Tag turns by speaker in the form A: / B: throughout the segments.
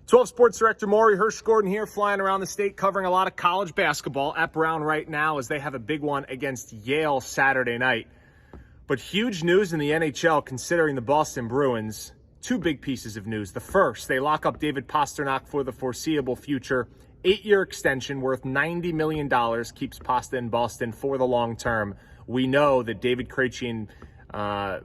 A: 12 Sports Director Maury Hirsch-Gordon here, flying around the state covering a lot of college basketball at Brown right now as they have a big one against Yale Saturday night. But huge news in the NHL considering the Boston Bruins. Two big pieces of news. The first, they lock up David Pastrnak for the foreseeable future. 8-year extension worth $90 million keeps Pasta in Boston for the long term. We know that David Krejci and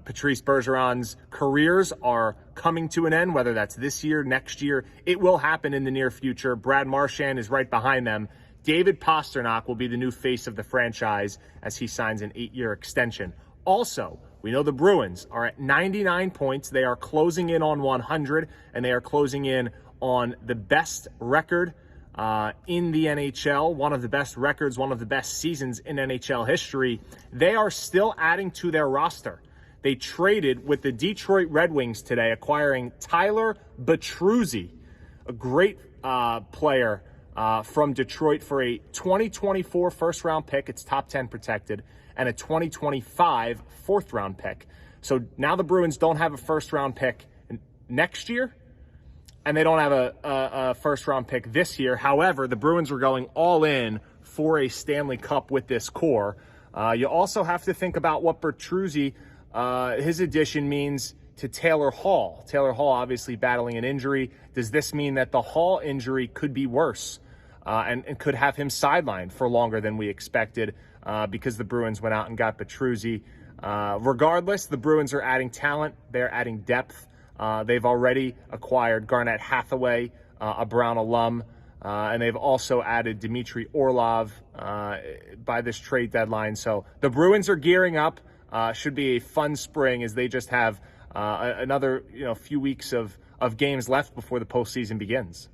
A: Patrice Bergeron's careers are coming to an end, whether that's this year, next year. It will happen in the near future. Brad Marchand is right behind them. David Pastrnak will be the new face of the franchise as he signs an 8-year extension. Also, we know the Bruins are at 99 points. They are closing in on 100, and they are closing in on the best record in the NHL, one of the best records, one of the best seasons in NHL history. They are still adding to their roster. They traded with the Detroit Red Wings today, acquiring Tyler Bertuzzi, a great player from Detroit, for a 2024 first-round pick. It's top 10 protected, and a 2025 fourth-round pick. So now the Bruins don't have a first-round pick next year, and they don't have a first-round pick this year. However, the Bruins were going all in for a Stanley Cup with this core. You also have to think about what Bertuzzi, his addition, means to Taylor Hall. Taylor Hall obviously battling an injury. Does this mean that the Hall injury could be worse and could have him sidelined for longer than we expected because the Bruins went out and got Bertuzzi? Regardless, the Bruins are adding talent. They're adding depth. They've already acquired Garnett Hathaway, a Brown alum, and they've also added Dmitry Orlov by this trade deadline. So the Bruins are gearing up. Should be a fun spring as they just have another few weeks of games left before the postseason begins.